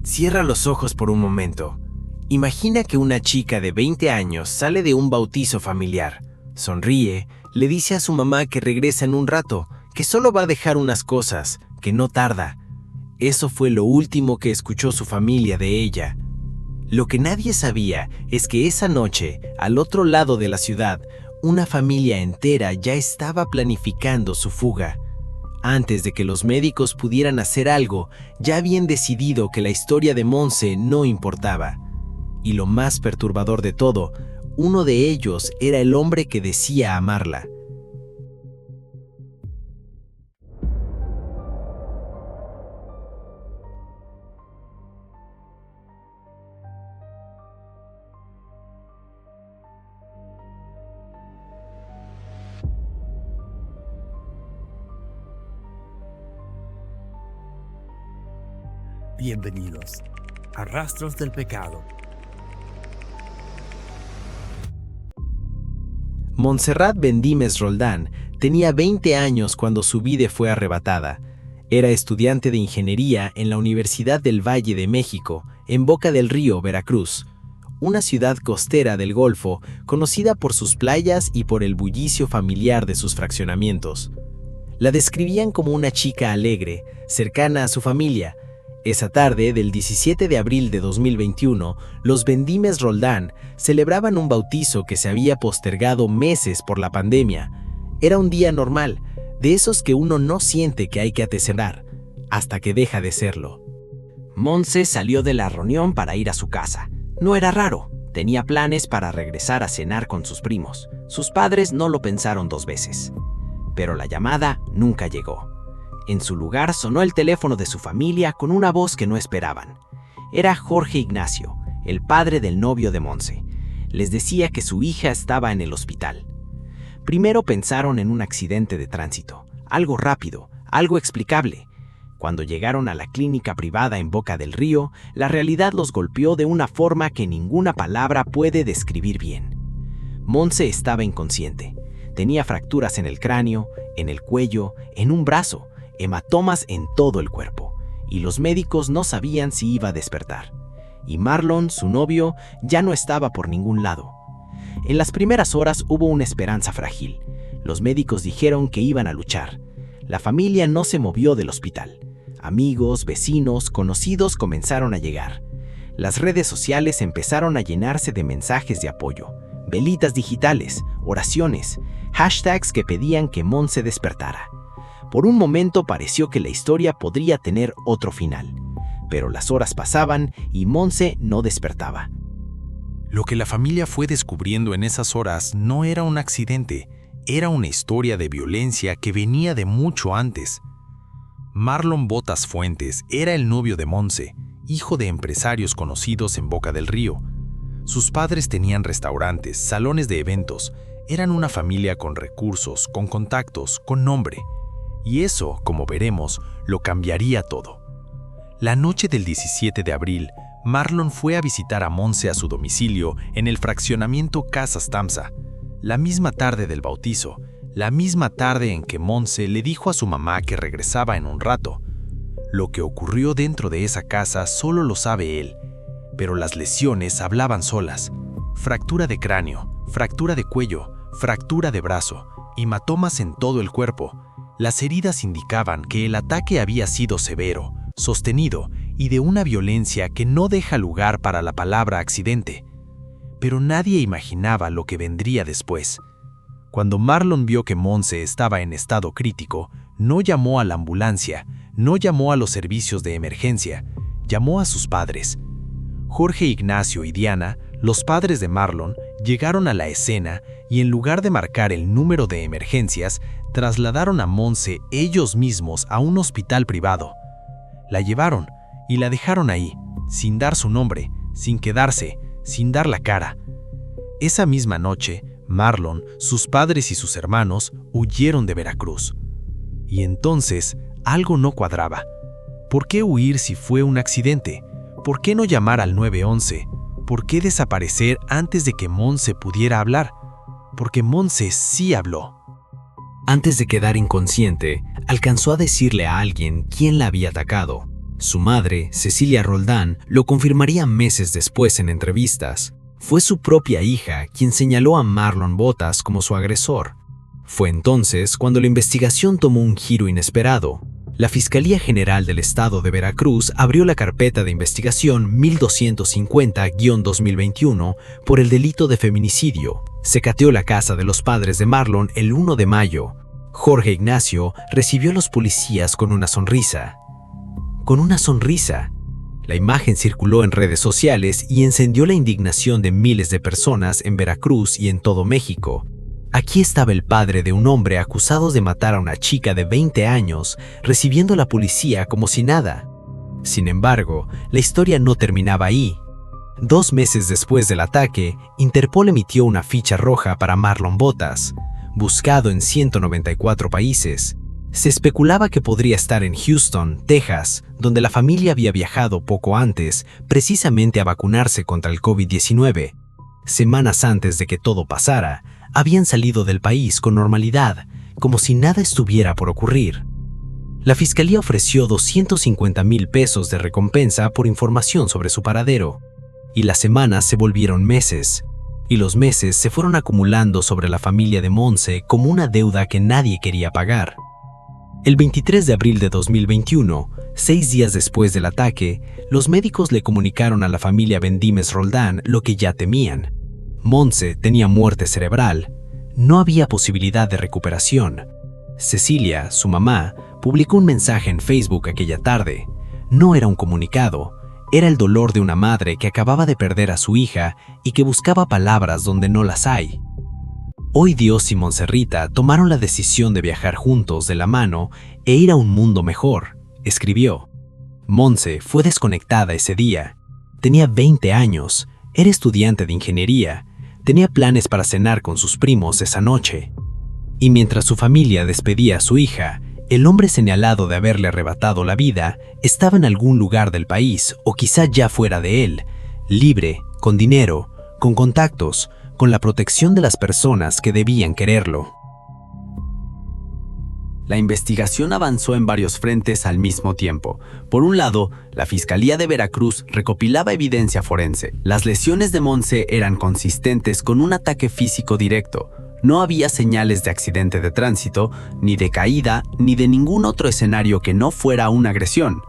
Cierra los ojos por un momento. Imagina que una chica de 20 años sale de un bautizo familiar. Sonríe, le dice a su mamá que regresa en un rato, que solo va a dejar unas cosas, que no tarda. Eso fue lo último que escuchó su familia de ella. Lo que nadie sabía es que esa noche, al otro lado de la ciudad, una familia entera ya estaba planificando su fuga. Antes de que los médicos pudieran hacer algo, ya habían decidido que la historia de Monse no importaba. Y lo más perturbador de todo, uno de ellos era el hombre que decía amarla. Bienvenidos a Rastros del Pecado. Montserrat Bendímez Roldán tenía 20 años cuando su vida fue arrebatada. Era estudiante de ingeniería en la Universidad del Valle de México, en Boca del Río, Veracruz, una ciudad costera del Golfo conocida por sus playas y por el bullicio familiar de sus fraccionamientos. La describían como una chica alegre, cercana a su familia. Esa tarde del 17 de abril de 2021, los Bendímez Roldán celebraban un bautizo que se había postergado meses por la pandemia. Era un día normal, de esos que uno no siente que hay que atesorar, hasta que deja de serlo. Monse salió de la reunión para ir a su casa. No era raro, tenía planes para regresar a cenar con sus primos. Sus padres no lo pensaron dos veces. Pero la llamada nunca llegó. En su lugar sonó el teléfono de su familia con una voz que no esperaban. Era Jorge Ignacio, el padre del novio de Monse. Les decía que su hija estaba en el hospital. Primero pensaron en un accidente de tránsito, algo rápido, algo explicable. Cuando llegaron a la clínica privada en Boca del Río, la realidad los golpeó de una forma que ninguna palabra puede describir bien. Monse estaba inconsciente. Tenía fracturas en el cráneo, en el cuello, en un brazo, hematomas en todo el cuerpo, y los médicos no sabían si iba a despertar. Y Marlon, su novio, ya no estaba por ningún lado. En las primeras horas hubo una esperanza frágil. Los médicos dijeron que iban a luchar. La familia no se movió del hospital. Amigos, vecinos, conocidos comenzaron a llegar. Las redes sociales empezaron a llenarse de mensajes de apoyo, velitas digitales, oraciones, hashtags que pedían que Monse despertara. Por un momento pareció que la historia podría tener otro final, pero las horas pasaban y Monse no despertaba. Lo que la familia fue descubriendo en esas horas no era un accidente, era una historia de violencia que venía de mucho antes. Marlon Botas Fuentes era el novio de Monse, hijo de empresarios conocidos en Boca del Río. Sus padres tenían restaurantes, salones de eventos, eran una familia con recursos, con contactos, con nombre. Y eso, como veremos, lo cambiaría todo. La noche del 17 de abril, Marlon fue a visitar a Monse a su domicilio en el fraccionamiento Casas Tamsa. La misma tarde del bautizo, la misma tarde en que Monse le dijo a su mamá que regresaba en un rato. Lo que ocurrió dentro de esa casa solo lo sabe él, pero las lesiones hablaban solas. Fractura de cráneo, fractura de cuello, fractura de brazo, hematomas en todo el cuerpo. Las heridas indicaban que el ataque había sido severo, sostenido y de una violencia que no deja lugar para la palabra accidente. Pero nadie imaginaba lo que vendría después. Cuando Marlon vio que Monse estaba en estado crítico, no llamó a la ambulancia, no llamó a los servicios de emergencia, llamó a sus padres. Jorge Ignacio y Diana, los padres de Marlon, llegaron a la escena y en lugar de marcar el número de emergencias, trasladaron a Monse ellos mismos a un hospital privado. La llevaron y la dejaron ahí, sin dar su nombre, sin quedarse, sin dar la cara. Esa misma noche, Marlon, sus padres y sus hermanos huyeron de Veracruz. Y entonces, algo no cuadraba. ¿Por qué huir si fue un accidente? ¿Por qué no llamar al 911? ¿Por qué desaparecer antes de que Monse pudiera hablar? Porque Monse sí habló. Antes de quedar inconsciente, alcanzó a decirle a alguien quién la había atacado. Su madre, Cecilia Roldán, lo confirmaría meses después en entrevistas. Fue su propia hija quien señaló a Marlon Botas como su agresor. Fue entonces cuando la investigación tomó un giro inesperado. La Fiscalía General del Estado de Veracruz abrió la carpeta de investigación 1250-2021 por el delito de feminicidio. Se cateó la casa de los padres de Marlon el 1 de mayo. Jorge Ignacio recibió a los policías con una sonrisa. Con una sonrisa. La imagen circuló en redes sociales y encendió la indignación de miles de personas en Veracruz y en todo México. Aquí estaba el padre de un hombre acusado de matar a una chica de 20 años, recibiendo a la policía como si nada. Sin embargo, la historia no terminaba ahí. 2 meses después del ataque, Interpol emitió una ficha roja para Marlon Botas, buscado en 194 países. Se especulaba que podría estar en Houston, Texas, donde la familia había viajado poco antes, precisamente a vacunarse contra el COVID-19. Semanas antes de que todo pasara, habían salido del país con normalidad, como si nada estuviera por ocurrir. La fiscalía ofreció 250,000 pesos de recompensa por información sobre su paradero, y las semanas se volvieron meses, y los meses se fueron acumulando sobre la familia de Montse como una deuda que nadie quería pagar. El 23 de abril de 2021, 6 días después del ataque, los médicos le comunicaron a la familia Bendímez Roldán lo que ya temían. Montse tenía muerte cerebral. No había posibilidad de recuperación. Cecilia, su mamá, publicó un mensaje en Facebook aquella tarde. No era un comunicado, era el dolor de una madre que acababa de perder a su hija y que buscaba palabras donde no las hay. Hoy Dios y Montserrita tomaron la decisión de viajar juntos de la mano e ir a un mundo mejor, escribió. Montse fue desconectada ese día. Tenía 20 años, era estudiante de ingeniería, tenía planes para cenar con sus primos esa noche. Y mientras su familia despedía a su hija, el hombre señalado de haberle arrebatado la vida estaba en algún lugar del país o quizá ya fuera de él, libre, con dinero, con contactos, con la protección de las personas que debían quererlo. La investigación avanzó en varios frentes al mismo tiempo. Por un lado, la Fiscalía de Veracruz recopilaba evidencia forense. Las lesiones de Montse eran consistentes con un ataque físico directo. No había señales de accidente de tránsito, ni de caída, ni de ningún otro escenario que no fuera una agresión.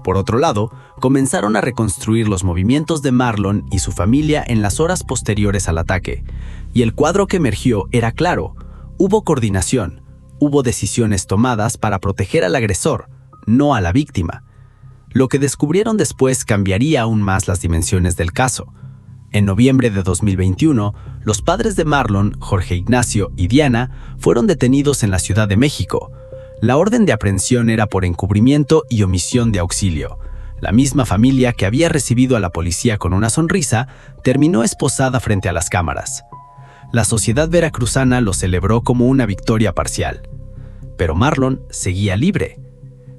Por otro lado, comenzaron a reconstruir los movimientos de Marlon y su familia en las horas posteriores al ataque. Y el cuadro que emergió era claro. Hubo coordinación. Hubo decisiones tomadas para proteger al agresor, no a la víctima. Lo que descubrieron después cambiaría aún más las dimensiones del caso. En noviembre de 2021, los padres de Marlon, Jorge Ignacio y Diana, fueron detenidos en la Ciudad de México. La orden de aprehensión era por encubrimiento y omisión de auxilio. La misma familia que había recibido a la policía con una sonrisa, terminó esposada frente a las cámaras. La sociedad veracruzana lo celebró como una victoria parcial. Pero Marlon seguía libre.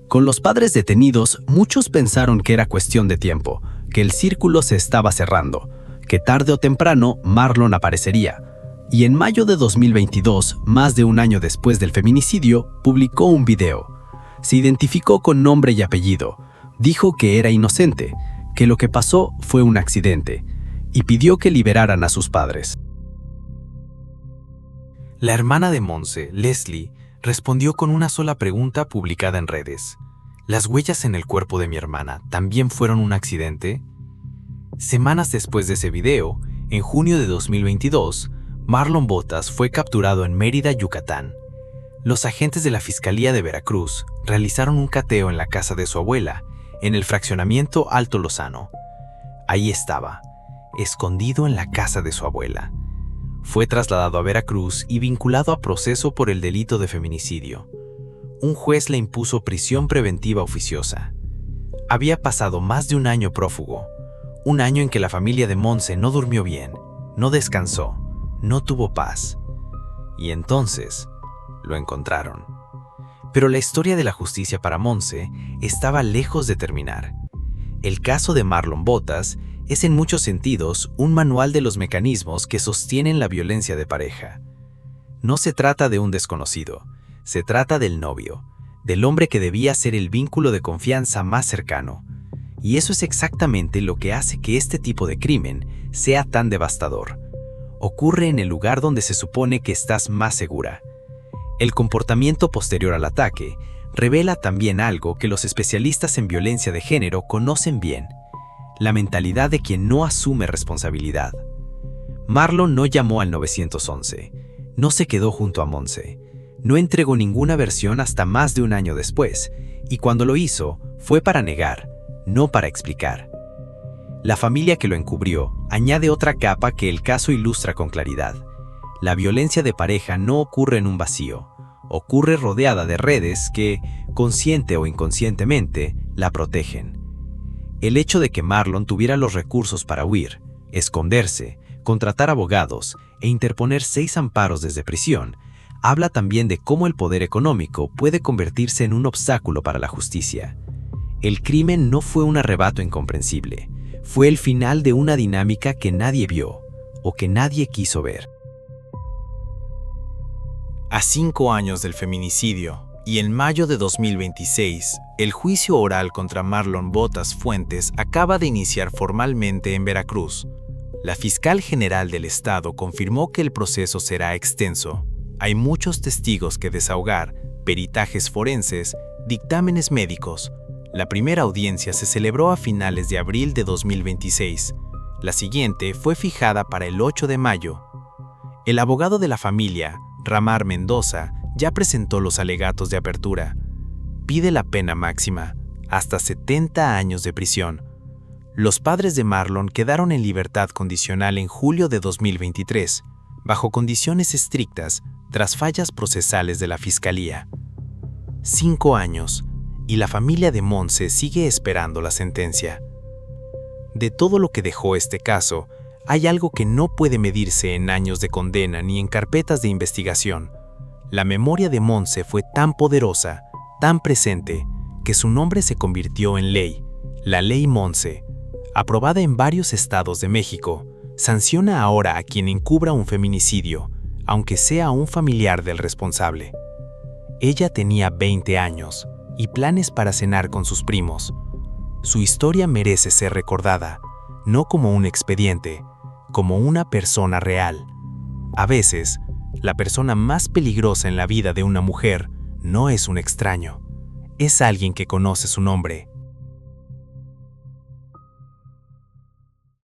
Con los padres detenidos, muchos pensaron que era cuestión de tiempo, que el círculo se estaba cerrando, que tarde o temprano Marlon aparecería. Y en mayo de 2022, más de un año después del feminicidio, publicó un video. Se identificó con nombre y apellido, dijo que era inocente, que lo que pasó fue un accidente, y pidió que liberaran a sus padres. La hermana de Montse, Leslie, respondió con una sola pregunta publicada en redes. ¿Las huellas en el cuerpo de mi hermana también fueron un accidente? Semanas después de ese video, en junio de 2022, Marlon Botas fue capturado en Mérida, Yucatán. Los agentes de la Fiscalía de Veracruz realizaron un cateo en la casa de su abuela, en el fraccionamiento Alto Lozano. Ahí estaba, escondido en la casa de su abuela. Fue trasladado a Veracruz y vinculado a proceso por el delito de feminicidio. Un juez le impuso prisión preventiva oficiosa. Había pasado más de un año prófugo, un año en que la familia de Montse no durmió bien, no descansó, no tuvo paz. Y entonces lo encontraron. Pero la historia de la justicia para Montse estaba lejos de terminar. El caso de Marlon Botas es en muchos sentidos un manual de los mecanismos que sostienen la violencia de pareja. No se trata de un desconocido, se trata del novio, del hombre que debía ser el vínculo de confianza más cercano. Y eso es exactamente lo que hace que este tipo de crimen sea tan devastador. Ocurre en el lugar donde se supone que estás más segura. El comportamiento posterior al ataque revela también algo que los especialistas en violencia de género conocen bien: la mentalidad de quien no asume responsabilidad. Marlon no llamó al 911, no se quedó junto a Monse, no entregó ninguna versión hasta más de un año después, y cuando lo hizo, fue para negar, no para explicar. La familia que lo encubrió añade otra capa que el caso ilustra con claridad. La violencia de pareja no ocurre en un vacío, ocurre rodeada de redes que, consciente o inconscientemente, la protegen. El hecho de que Marlon tuviera los recursos para huir, esconderse, contratar abogados e interponer 6 amparos desde prisión, habla también de cómo el poder económico puede convertirse en un obstáculo para la justicia. El crimen no fue un arrebato incomprensible, fue el final de una dinámica que nadie vio o que nadie quiso ver. A 5 años del feminicidio, y en mayo de 2026, el juicio oral contra Marlon Botas Fuentes acaba de iniciar formalmente en Veracruz. La fiscal general del estado confirmó que el proceso será extenso. Hay muchos testigos que desahogar, peritajes forenses, dictámenes médicos. La primera audiencia se celebró a finales de abril de 2026. La siguiente fue fijada para el 8 de mayo. El abogado de la familia, Ramar Mendoza, ya presentó los alegatos de apertura. Pide la pena máxima, hasta 70 años de prisión. Los padres de Marlon quedaron en libertad condicional en julio de 2023, bajo condiciones estrictas, tras fallas procesales de la Fiscalía. 5 años, y la familia de Monse sigue esperando la sentencia. De todo lo que dejó este caso, hay algo que no puede medirse en años de condena ni en carpetas de investigación. La memoria de Monse fue tan poderosa, tan presente, que su nombre se convirtió en ley, la Ley Monse. Aprobada en varios estados de México, sanciona ahora a quien encubra un feminicidio, aunque sea un familiar del responsable. Ella tenía 20 años y planes para cenar con sus primos. Su historia merece ser recordada, no como un expediente, como una persona real. A veces, la persona más peligrosa en la vida de una mujer no es un extraño, es alguien que conoce su nombre,